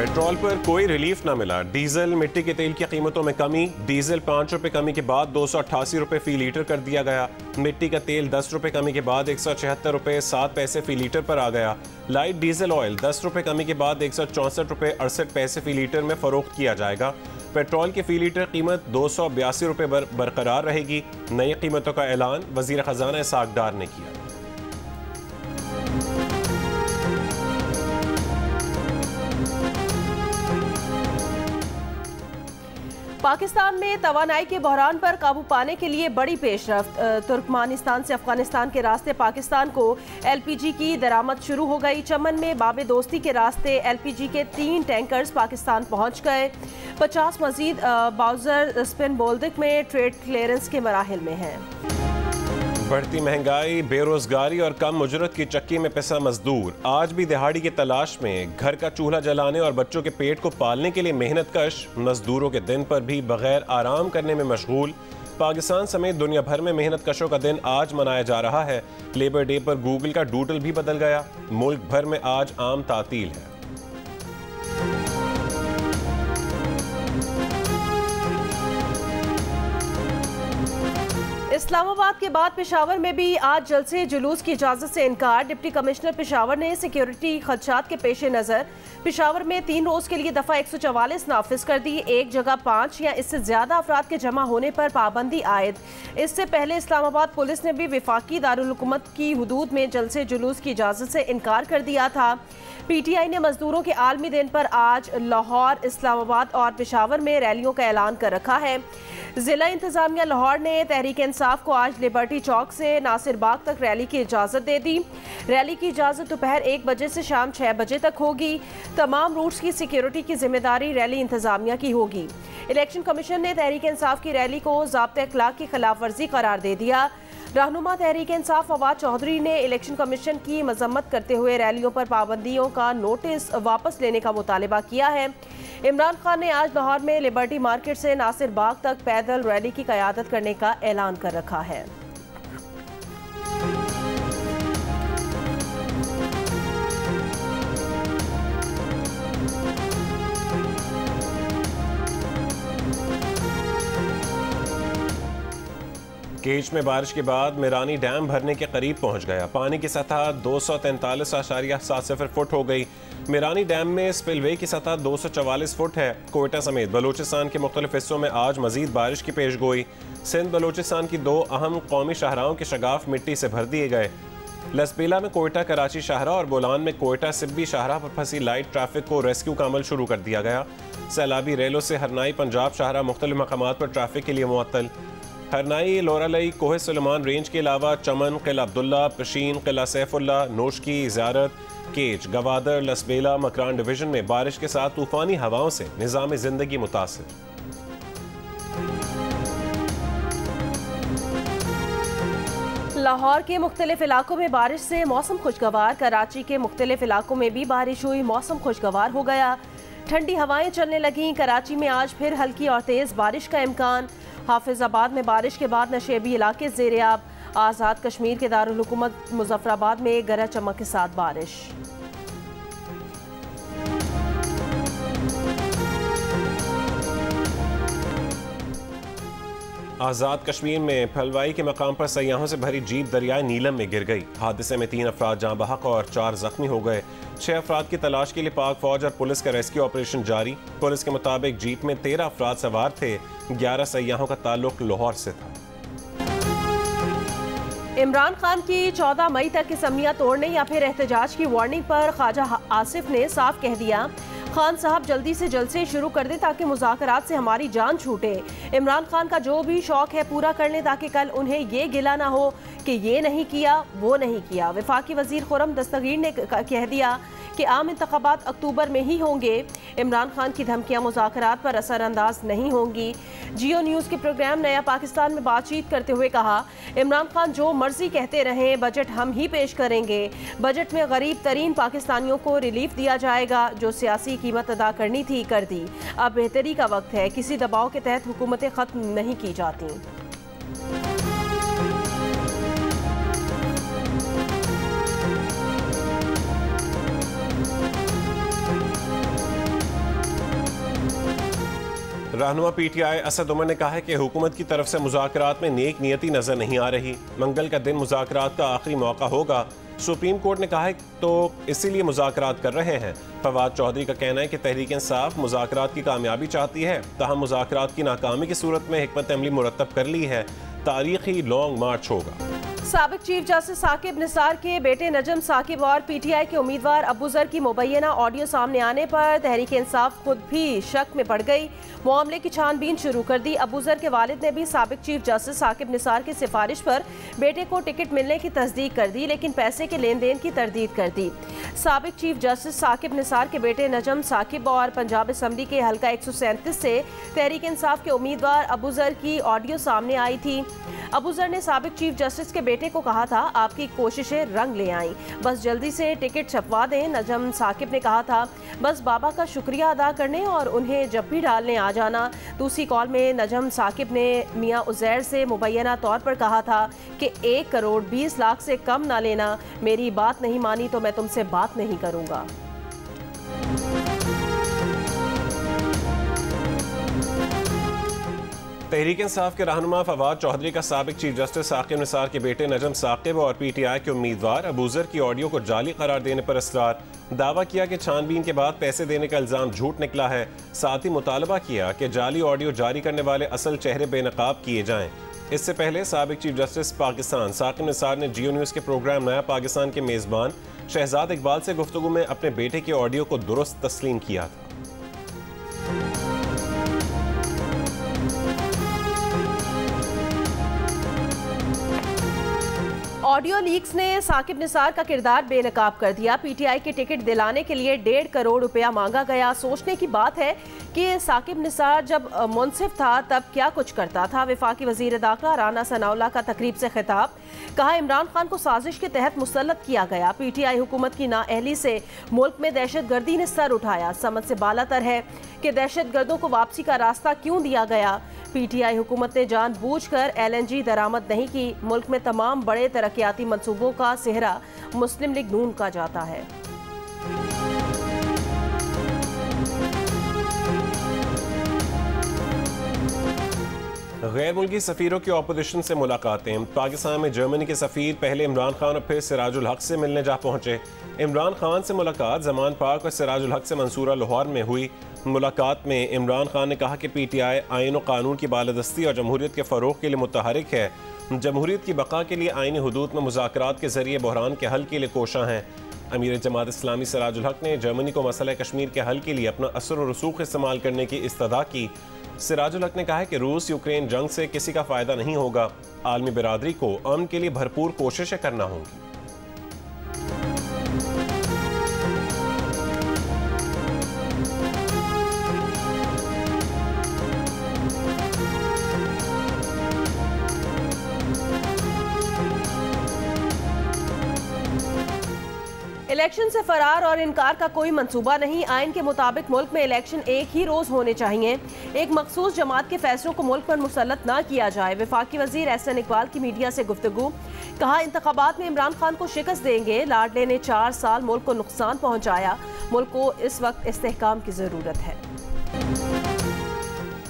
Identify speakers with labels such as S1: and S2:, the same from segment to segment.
S1: Petrol पर कोई relief ना मिला। डीजल मिट्टी के तेल की कीमतों में कमी। डीजल 5 रुपए कमी के बाद 288 रुपए फी लीटर कर दिया गया। मिट्टी का तेल 10 रुपए कमी के बाद 176 रुपए 7 पैसे फी लीटर पर आ गया। लाइट डीजल ऑयल 10 रुपए कमी के बाद 164 रुपए 68 पैसे फी लीटर में फरोख्त किया जाएगा। पेट्रोल की फी लीटर कीमत 282 रुपए बरकरार रहेगी। नई कीमतों का ऐलान वजीर खजाना इसहाक डार ने किया।
S2: पाकिस्तान में तवानाई के बहरान पर काबू पाने के लिए बड़ी पेशरफ्त। तुर्कमानिस्तान से अफगानिस्तान के रास्ते पाकिस्तान को LPG की दरामद शुरू हो गई। चमन में बाबे दोस्ती के रास्ते LPG के 3 टैंकर्स पाकिस्तान पहुंच गए। 50 मजीद बाउजर स्पिन बोल्दिक में ट्रेड क्लियरेंस के मराहिल में हैं।
S1: बढ़ती महंगाई, बेरोजगारी और कम उजरत की चक्की में पिसा मजदूर आज भी दिहाड़ी की तलाश में घर का चूल्हा जलाने और बच्चों के पेट को पालने के लिए मेहनत कश। मजदूरों के दिन पर भी बगैर आराम करने में मशगूल। पाकिस्तान समेत दुनिया भर में मेहनत कशों का दिन आज मनाया जा रहा है। लेबर डे पर गूगल का डूडल भी बदल गया। मुल्क भर में आज आम तातील है।
S2: इस्लामाबाद के बाद पेशावर में भी आज जलसे जुलूस की इजाजत से इनकार। डिप्टी कमिश्नर पेशावर ने सिक्योरिटी खदशात के पेश नज़र पेशावर में 3 रोज के लिए दफा 144 नाफिज कर दी। एक जगह 5 या इससे ज्यादा अफराद के जमा होने पर पाबंदी आयद। इससे पहले इस्लामाबाद पुलिस ने भी वफाकी दारुल हुकूमत की हुदूद में जलसे जुलूस की इजाजत से इनकार कर दिया था। PTI ने मजदूरों के आलमी दिन पर आज लाहौर, इस्लामाबाद और पेशावर में रैलियों का ऐलान कर रखा है। जिला इंतजामिया लाहौर ने तहरीक इंसाफ को आज लिबर्टी चौक से नासिर बाग तक रैली की इजाज़त दे दी। रैली की इजाज़त दोपहर 1 बजे से शाम 6 बजे तक होगी। तमाम रूट्स की सिक्योरिटी की जिम्मेदारी रैली इंतजामिया की होगी। इलेक्शन कमीशन ने तहरीक इंसाफ की रैली को ज़ाब्ते अखलाक की खिलाफ वर्जी करार दे दिया। रहनुमा तहरीक इंसाफ फवाद चौधरी ने इलेक्शन कमीशन की मजम्मत करते हुए रैलियों पर पाबंदियों का नोटिस वापस लेने का मुतालबा किया है। इमरान खान ने आज लाहौर में लिबर्टी मार्केट से नासिर बाग तक पैदल रैली की क़यादत करने का ऐलान कर रखा है।
S1: केच में बारिश के बाद मिरानी डैम भरने के करीब पहुंच गया। पानी की सतह 243.70 फुट हो गई। मिरानी डैम में स्पिलवे की सतह 244 फुट है। कोयटा समेत बलूचिस्तान के मुख्तलिफ हिस्सों में आज मजीद बारिश की पेश गोई। सिंध बलूचिस्तान की 2 अहम कौमी शाहराहों के शगाफ मिट्टी से भर दिए गए। लसबेला में कोयटा कराची शाहराह और बोलान में कोयटा सिब्बी शाहराह पर फंसी लाइट ट्रैफिक को रेस्क्यू का अमल शुरू कर दिया गया। सैलाबी रेलों से हरनाई पंजाब शाहराह मुख्तलिफ मकामात पर ट्रैफिक के लिए मुअत्तल। हरनाई, लोरालई, कोहे सुलेमान रेंज के अलावा चमन, किला अब्दुल्ला, पशीन, किला सैफुल्ला, नोशकी, ज़ियारत, केच, गवादर, लसबेला, मकरान डिवीजन में बारिश के साथ तूफानी हवाओं से निज़ाम जिंदगी मुतासिर।
S2: लाहौर के मुख्तलिफ इलाकों में बारिश से मौसम खुशगवार। कराची के मुख्तलिफ इलाकों में भी बारिश हुई, मौसम खुशगवार हो गया। ठंडी हवाएं चलने लगीं। कराची में आज फिर हल्की और तेज़ बारिश का इम्कान। हाफिजाबाद में बारिश के बाद नशेबी इलाके ज़ेर-ए-आब। आज़ाद कश्मीर के दारुल हुकूमत मुजफ्फराबाद में गरज चमक के साथ बारिश।
S1: आज़ाद कश्मीर में फलवाई के मकाम पर सयाहों से भरी जीप दरियाए नीलम में गिर गई। हादसे में 3 अफराद जाँ बहक और 4 जख्मी हो गए। 6 अफराद की तलाश के लिए पाक फौज और पुलिस का रेस्क्यू ऑपरेशन जारी। पुलिस के मुताबिक जीप में 13 अफराद सवार थे। 11 सयाहों का ताल्लुक लाहौर से था।
S2: इमरान खान की 14 मई तक असम्बलियां तोड़ने या फिर एहतजाज की वार्निंग पर ख्वाजा आसिफ ने साफ कह दिया, खान साहब जल्दी से जलसे शुरू कर दें ताकि मुज़ाकरात से हमारी जान छूटे। इमरान खान का जो भी शौक है पूरा कर लें ताकि कल उन्हें ये गिला ना हो कि ये नहीं किया वो नहीं किया। वफाकी वजीर खुर्रम दस्तगीर ने कह दिया कि आम इंतखाबात अक्टूबर में ही होंगे। इमरान खान की धमकियां मुज़ाकरात पर असरअंदाज नहीं होंगी। जियो न्यूज़ के प्रोग्राम नया पाकिस्तान में बातचीत करते हुए कहा, इमरान खान जो मर्जी कहते रहें, बजट हम ही पेश करेंगे। बजट में गरीब तरीन पाकिस्तानियों को रिलीफ दिया जाएगा। जो सियासी कीमत अदा करनी थी कर दी। अब बेहतरी का वक्त है। किसी दबाव के तहत हुकूमतें ख़त्म नहीं की जाती।
S1: रहनुमा PTI असद उमर ने कहा है कि हुकूमत की तरफ से मुज़ाकरात में नेक नियति नजर नहीं आ रही। मंगल का दिन मुज़ाकरात का आखिरी मौका होगा। सुप्रीम कोर्ट ने कहा है तो इसीलिए मुज़ाकरात कर रहे हैं। फवाद चौधरी का कहना है कि तहरीक इंसाफ मुज़ाकरात की कामयाबी चाहती है, ताहम मुज़ाकरात की नाकामी की सूरत में हिकमत अमली मुरतब कर ली है। तारीखी लॉन्ग मार्च होगा।
S2: साबिक चीफ जस्टिस साकिब निसार के बेटे नजम साकिब और PTI के उम्मीदवार अबू जर की मुबैना ऑडियो सामने आने पर तहरीक इंसाफ खुद भी शक में पड़ गई। मामले की छानबीन शुरू कर दी। अबू जर के वालिद ने भी साबिक चीफ जस्टिस साकिब निसार की सिफारिश पर बेटे को टिकट मिलने की तस्दीक कर दी, लेकिन पैसे के लेन देन की तरदीद कर दी। साबिक चीफ जस्टिस साकिब निसार के बेटे नजम साकिब और पंजाब असम्बली के हल्का 137 से तहरीक इंसाफ के उम्मीदवार अबू जर की ऑडियो सामने आई थी। अबू जर ने साबिक चीफ जस्टिस के बेटे को कहा था, आपकी कोशिशें रंग ले आईं, बस जल्दी से टिकट छपवा दें। नजम साकिब ने कहा था, बस बाबा का शुक्रिया अदा करने और उन्हें जब भी डालने आ जाना। दूसरी कॉल में नजम साकिब ने मियां उजैर से मुबैना तौर पर कहा था कि 1 करोड़ 20 लाख से कम ना लेना, मेरी बात नहीं मानी तो मैं तुमसे बात नहीं करूंगा।
S1: तहरीक इंसाफ के रहनुमा फवाद चौधरी का साबिक चीफ जस्टिस साकिब निसार के बेटे नजम साकिब और PTI के उम्मीदवार अबू जर की ऑडियो को जाली करार देने पर इसरार। दावा किया कि छानबीन के बाद पैसे देने का इल्जाम झूठ निकला है। साथ ही मुतालबा किया कि जाली ऑडियो जारी करने वाले असल चेहरे बेनकाब किए जाएं। इससे पहले साबिक चीफ जस्टिस पाकिस्तान साकिब निसार ने जियो न्यूज़ के प्रोग्राम नया पाकिस्तान के मेज़बान शहजाद इकबाल से गुफ्तगू में अपने बेटे के ऑडियो को दुरुस्त तस्लीम किया था।
S2: ऑडियो लीक्स ने साकिब निसार का किरदार बेनकाब कर दिया। PTI के टिकट दिलाने के लिए 1.5 करोड़ रुपया मांगा गया। सोचने की बात है कि साकिब निसार जब मुंसिफ था तब क्या कुछ करता था। वफाकी वजीर दाखिला राना सनाउल्लाह का तकरीब से खिताब, कहा इमरान खान को साजिश के तहत मुसल्लत किया गया। PTI हुकूमत की नाअहली से मुल्क में दहशत गर्दी ने सर उठाया। समझ से बालातर है कि दहशत गर्दों को वापसी का रास्ता क्यों दिया गया। PTI हुकूमत ने जानबूझकर LNG दरामद नहीं की। मुल्क में तमाम बड़े तरक्याती मंसूबों का सेहरा मुस्लिम लीग नून का जाता है।
S1: गैर मुल्की सफ़ीरों की अपोजिशन से मुलाकातें। पाकिस्तान में जर्मनी के सफ़ीर पहले इमरान खान और फिर सिराजुल हक से मिलने जा पहुंचे। इमरान खान से मुलाकात जमान पाक और सिराजुल हक से मंसूरा लाहौर में हुई। मुलाकात में इमरान खान ने कहा कि PTI आइन और कानून की बालादस्ती और जमहूरियत के फ़रोग़ के लिए मुतहरिक है। जमहूरियत की बका के लिए आइनी हुदूद में मुज़ाकरात के ज़रिए बहरान के हल के लिए कोशां हैं। अमीर जमात इस्लामी सिराजुल हक ने जर्मनी को मसला कश्मीर के हल के लिए अपना असर और रसूख इस्तेमाल करने की इस्तदा की। सिराजुल हक ने कहा कि रूस यूक्रेन जंग से किसी का फ़ायदा नहीं होगा। आलमी बिरादरी को अमन के लिए भरपूर कोशिशें करना होंगी।
S2: इलेक्शन से फरार और इनकार का कोई मंसूबा नहीं। आइन के मुताबिक मुल्क में इलेक्शन एक ही रोज होने चाहिए। एक मखसूस जमात के फैसलों को मुल्क पर मुसल्लत ना किया जाए। वफाकी वजीर एहसन इकबाल की मीडिया से गुफ्तगू, कहा इंतखाबात में इमरान खान को शिकस्त देंगे। लाडले ने 4 साल मुल्क को नुकसान पहुंचाया। मुल्क को इस वक्त इस्तेहकाम की जरूरत है।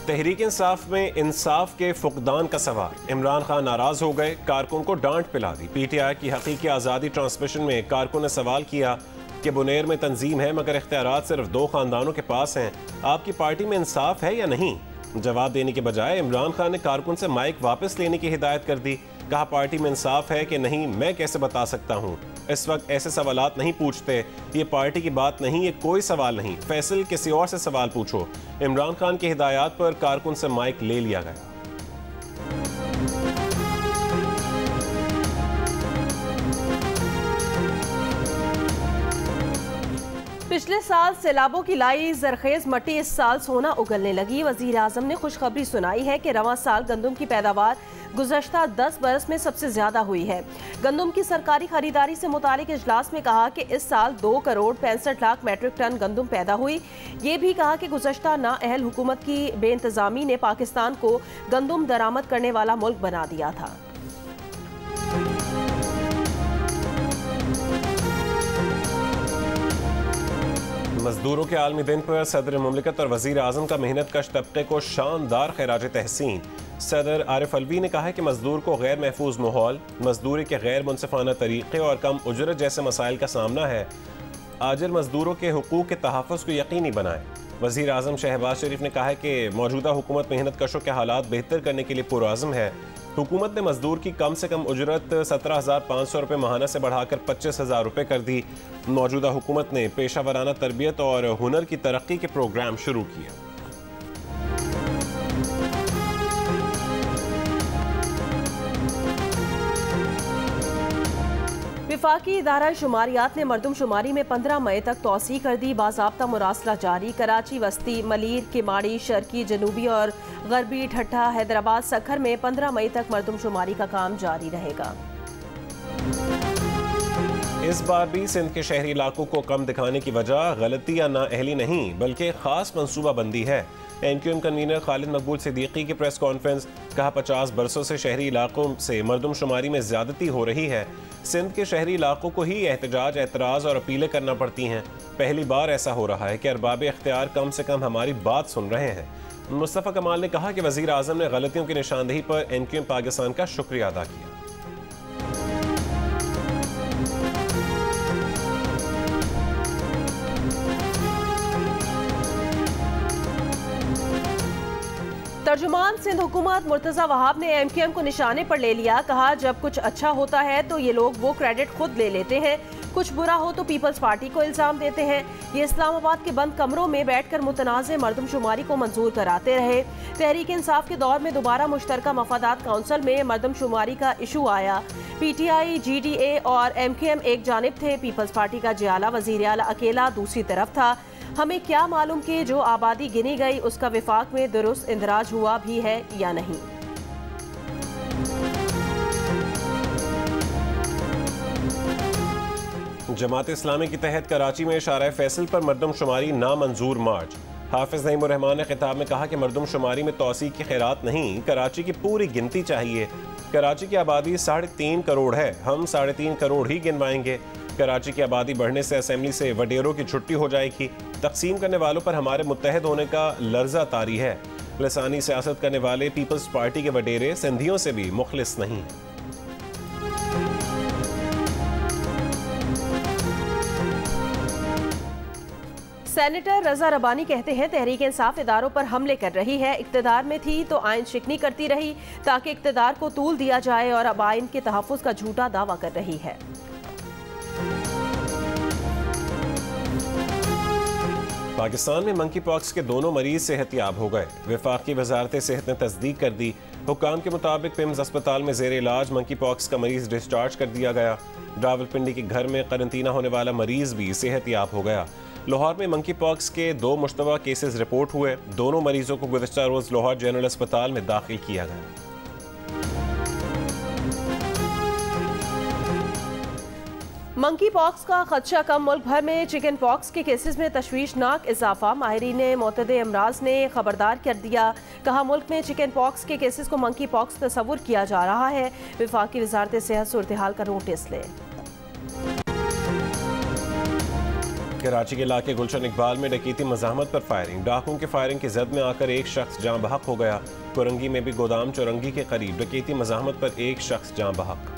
S1: तहरीक इंसाफ में इंसाफ के फुकदान का सवाल। इमरान खान नाराज हो गए, कारकुन को डांट पिला दी। PTI की हकीकी आज़ादी ट्रांसमिशन में कारकुन ने सवाल किया कि बुनेर में तंजीम है मगर इख्तियारात सिर्फ 2 खानदानों के पास हैं, आपकी पार्टी में इंसाफ है या नहीं। जवाब देने के बजाय इमरान खान ने कारकुन से माइक वापस लेने की हिदायत कर दी। कहा पार्टी में इंसाफ है कि नहीं मैं कैसे बता सकता हूँ। इस वक्त ऐसे सवालात नहीं पूछते, ये पार्टी की बात नहीं, ये कोई सवाल नहीं। फैसल किसी और से सवाल पूछो। इमरान खान की हिदायत पर कारकुन से माइक ले लिया गया।
S2: पिछले साल सैलाबों की लाई जरखेज मट्टी इस साल सोना उगलने लगी। वजीर आजम ने खुशखबरी सुनाई है कि रवां साल गंदम की पैदावार गुज़श्ता 10 बरस में सबसे ज्यादा हुई है। गंदम की सरकारी खरीदारी से मुतालिक इजलास में कहा कि इस साल 2 करोड़ 65 लाख मैट्रिक टन गंदम पैदा हुई। ये भी कहा कि गुज़श्ता नाअहल हुकूमत की बेइंतजामी ने पाकिस्तान को गंदम दरामद करने वाला मुल्क बना दिया था।
S1: मजदूरों के आलमी दिन पर सदर मुमलिकत और वजीर आजम का मेहनत कश तबके को शानदार खैराज तहसीन। सदर आरिफ अलवी ने कहा है कि मजदूर को गैर महफूज माहौल, मजदूरी के गैर मुनसिफाना तरीके और कम उजरत जैसे मसाइल का सामना है। आजिर मजदूरों के हुकूक के तहफ़्फ़ुज़ को यकीनी बनाएं। वज़ीर आज़म शहबाज शरीफ ने कहा है कि मौजूदा हुकूमत मेहनत कशों के हालात बेहतर करने के लिए पुरआज़म है। हुकूमत ने मजदूर की कम से कम उजरत 17,500 रुपये माहाना से बढ़ाकर 25,000 रुपये कर दी। मौजूदा हुकूमत ने पेशा वराना तरबियत और हुनर की तरक्की के प्रोग्राम शुरू किए।
S2: विफाकी इदारा शुमारियात ने मरदमशुमारी में 15 मई तक तोसी कर दी। बाज़ाब्ता मुरासला जारी। कराची, वस्ती, मलीर, किमाड़ी, शर्की, जनूबी और गरबी, ठट्ठा, हैदराबाद, सखर में 15 मई तक मरदमशुमारी का काम जारी रहेगा।
S1: इस बार भी सिंध के शहरी इलाकों को कम दिखाने की वजह गलती या नाअहली नहीं बल्कि खास मनसूबाबंदी है। NQM कन्वीनर खालिद मकबूल सिद्दीकी की प्रेस कॉन्फ्रेंस। कहा 50 बरसों से शहरी इलाकों से मरदमशुमारी में ज्यादती हो रही है। सिंध के शहरी इलाकों को ही एहतजाज, एतराज़ और अपीलें करना पड़ती हैं। पहली बार ऐसा हो रहा है कि अरबाब इख्तियार कम से कम हमारी बात सुन रहे हैं। मुस्तफ़ा कमाल ने कहा कि वज़ीर आज़म ने गलतियों की निशानदेही पर NQM पाकिस्तान का शुक्रिया अदा किया।
S2: तर्जुमान सिंध हुकूमत मुर्तज़ा वहाब ने MQM को निशाने पर ले लिया। कहा जब कुछ अच्छा होता है तो ये लोग वो क्रेडिट खुद ले लेते हैं, कुछ बुरा हो तो पीपल्स पार्टी को इल्ज़ाम देते हैं। ये इस्लामाबाद के बंद कमरों में बैठकर मुतनाज़ मरदमशुमारी को मंजूर कराते रहे। तहरीक इंसाफ के दौर में दोबारा मुश्तरका मफादात काउंसिल में मरदमशुमारी का इशू आया। PTI, GDA और MQM एक जानिब थे, पीपल्स पार्टी का जियाला वज़ीर आला अकेला दूसरी तरफ था। हमें क्या मालूम कि जो आबादी गिनी गई उसका विफाक में दुरुस्त इंदराज हुआ भी है या नहीं।
S1: जमात इस्लामी के तहत कराची में शारा फैसल पर मरदमशुमारी नामंजूर मार्च। हाफिज नईमुर रहमान ने खिताब में कहा कि मरदमशुमारी में तौसी की खैरात नहीं, कराची की पूरी गिनती चाहिए। कराची की आबादी 3.5 करोड़ है, हम 3.5 करोड़ ही गिनवाएंगे। कराची की आबादी बढ़ने से असेंबली से वडेरों की छुट्टी हो जाएगी। तकसीम करने वालों पर हमारे मुत्तहद होने का लर्जा तारी है। लसानी सियासत करने वाले पीपल्स पार्टी के वडेरे सिंधियों से भी मुखलिस नहीं हैं।
S2: सेनेटर रजा रबानी कहते हैं तहरीक इंसाफ इदारों पर हमले कर रही है। इक्तदार में थी तो आइन शिकनी करती रही ताकि इक्तदार को तूल दिया जाए और अब आइन के तहफ़्फ़ुज़ का झूठा दावा कर रही है।
S1: पाकिस्तान में मंकी पॉक्स के दोनों मरीज सेहतयाब हो गए। वफाकी वजारत सेहत ने तस्दीक कर दी। हुक्काम के मुताबिक पिम्स अस्पताल में जेर इलाज मंकी पॉक्स का मरीज डिस्चार्ज कर दिया गया। रावलपिंडी के घर में करंतना होने वाला मरीज भी सेहतयाब हो गया। लाहौर में मंकी पॉक्स के 2 मुश्तबा केसेस रिपोर्ट हुए। दोनों मरीजों को गुज़िश्ता रोज लाहौर जनरल अस्पताल में दाखिल किया गया।
S2: मंकी पॉक्स का खदशा कम। मुल्क भर में चिकन पॉक्स के केसेस में तशवीशनाक इजाफा। माहिरीन मोतदे अमराज ने खबरदार कर दिया। कहा मुल्क में चिकन पॉक्स के केसेस को मंकी पॉक्स तस्वुर किया जा रहा है। वफाकी वजारत सेहत सूरत हाल का नोटिस ले।
S1: कराची के इलाके गुलशन इकबाल में डकैती मज़ाहमत पर फायरिंग। डाकुओं की फायरिंग की जद में आकर एक शख्स जाँ बहक हो गया। कुरंगी में भी गोदाम चौरंगी के करीब डकैती मज़ाहमत पर एक शख्स जाँ बहक।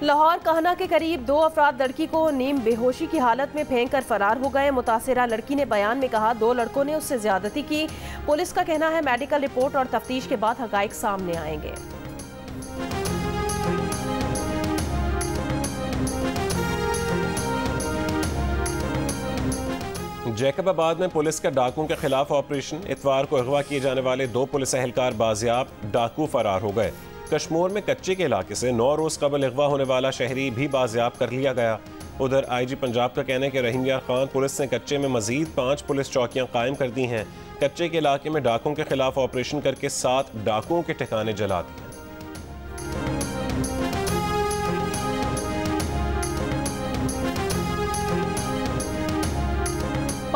S2: लाहौर कहना के करीब 2 अफराद लड़की को नीम बेहोशी की हालत में फेंक कर फरार हो गए। मुतासिरा लड़की ने बयान में कहा 2 लड़कों ने उससे ज्यादती की। पुलिस का कहना है मेडिकल रिपोर्ट और तफ्तीश के बाद हकाइक सामने आएंगे।
S1: जैकबाबाद में पुलिस का डाकुओं के खिलाफ ऑपरेशन। इतवार को अगवा किए जाने वाले 2 पुलिस एहलकार बाजियाब, डाकू फरार हो गए। कश्मीर में कच्चे के इलाके से 9 रोज कबल अगवा होने वाला शहरी भी बाजियाब कर लिया गया। उधर IG पंजाब का कहना है कि रहीम यार खान पुलिस ने कच्चे में मजीद 5 पुलिस चौकियां कायम कर दी हैं। कच्चे के इलाके में डाकुओं के खिलाफ ऑपरेशन करके 7 डाकुओं के ठिकाने जला दिए।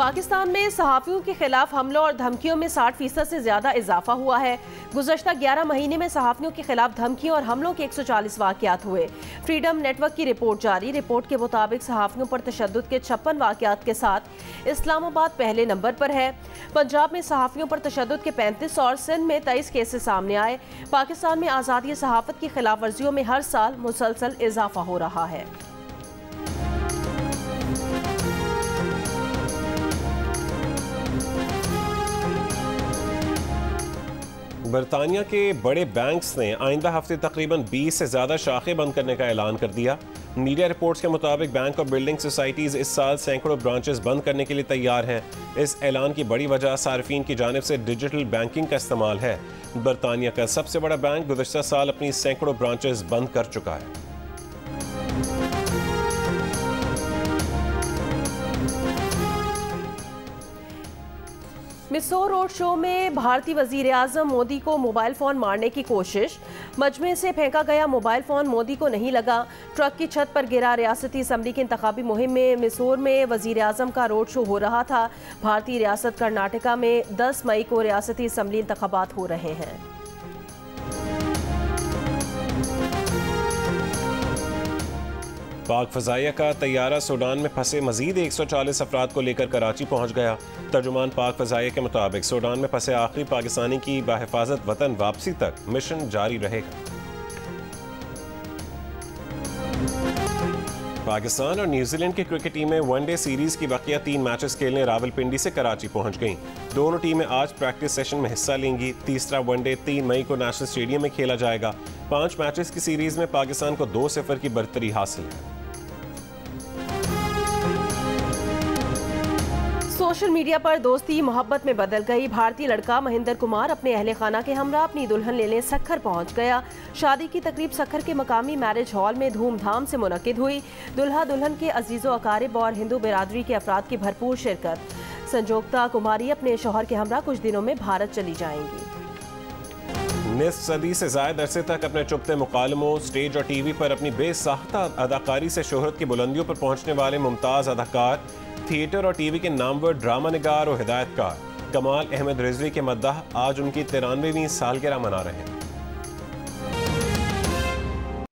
S2: पाकिस्तान में सहाफ़ियों के खिलाफ हमलों और धमकियों में 60% से ज्यादा इजाफा हुआ है। गुज़श्ता 11 महीने में सहाफ़ियों के खिलाफ धमकियों और हमलों के 140 वाक़यात हुए। फ्रीडम नेटवर्क की रिपोर्ट जारी। रिपोर्ट के मुताबिक सहाफ़ियों पर तशद्दुद के 56 वाक़यात के साथ इस्लामाबाद पहले नंबर पर है। पंजाब में सहाफ़ियों पर तशद्दुद के 35 और सिंध में 23 केसेस सामने आए। पाकिस्तान में आज़ादी सहाफ़त की खिलाफ वर्जियों में हर साल मुसलसल इजाफा हो रहा है।
S1: बरतानिया के बड़े बैंक्स ने आइंदा हफ्ते तकरीबन 20 से ज़्यादा शाखें बंद करने का ऐलान कर दिया। मीडिया रिपोर्ट्स के मुताबिक बैंक और बिल्डिंग सोसाइटीज़ इस साल सैकड़ों ब्रांचेस बंद करने के लिए तैयार हैं। इस ऐलान की बड़ी वजह सार्फिन की जानिब से डिजिटल बैंकिंग का इस्तेमाल है। बरतानिया का सबसे बड़ा बैंक गुज़श्ता साल अपनी सैकड़ों ब्रांचेस बंद कर चुका है।
S2: मिसौर रोड शो में भारतीय वजीर आजम मोदी को मोबाइल फ़ोन मारने की कोशिश। मजमे से फेंका गया मोबाइल फ़ोन मोदी को नहीं लगा, ट्रक की छत पर गिरा। रियासती असम्बली की इंतखाबी मुहिम में मिसौर में वजीर आजम का रोड शो हो रहा था। भारतीय रियासत कर्नाटका में 10 मई को रियासती असम्बली इंतखाबात हो रहे हैं।
S1: पाक फ़ज़ाइया का तैयारा सूडान में फंसे मजीद 140 अफराद को लेकर कराची पहुँच गया। तर्जुमान पाक फ़ज़ाइया के मुताबिक सूडान में फंसे आखिरी पाकिस्तानी की बाहिफाजत वतन वापसी तक मिशन जारी रहेगा। पाकिस्तान और न्यूजीलैंड की क्रिकेट टीमें वनडे सीरीज की बकिया 3 मैचेस खेलने रावलपिंडी से कराची पहुंच गईं। दोनों टीमें आज प्रैक्टिस सेशन में हिस्सा लेंगी। तीसरा वनडे 3 मई को नेशनल स्टेडियम में खेला जाएगा। 5 मैचेस की सीरीज में पाकिस्तान को 2-0 की बढ़तरी हासिल है।
S2: सोशल मीडिया पर दोस्ती मोहब्बत में बदल गई। भारतीय लड़का महेंद्र कुमार अपने अहले खाना के हमरा अपनी दुल्हन लेने सक्खर पहुंच गया। शादी की तकरीब सक्खर के मकामी मैरिज हॉल में धूमधाम से मुनक्किद हुई। दुल्हा दुल्हन के अजीज़ो अकारिब और हिंदू बिरादरी के अफराद की भरपूर शिरकत। संजोक्ता कुमारी अपने शौहर के हमरा कुछ दिनों में भारत चली जाएंगी।
S1: निस्फ सदी से ज़ायद अरसे तक अपने चुपते मुकालमों, स्टेज और टीवी पर अपनी बेसाख्ता अदाकारी से शोहरत की बुलंदियों पर पहुंचने वाले मुमताज़ अदाकार, थिएटर और टीवी के नामवर ड्रामा निगार और हिदायतकार कमाल अहमद रिजवी के मद्दाह आज उनकी 93वीं सालगिरह मना रहे हैं।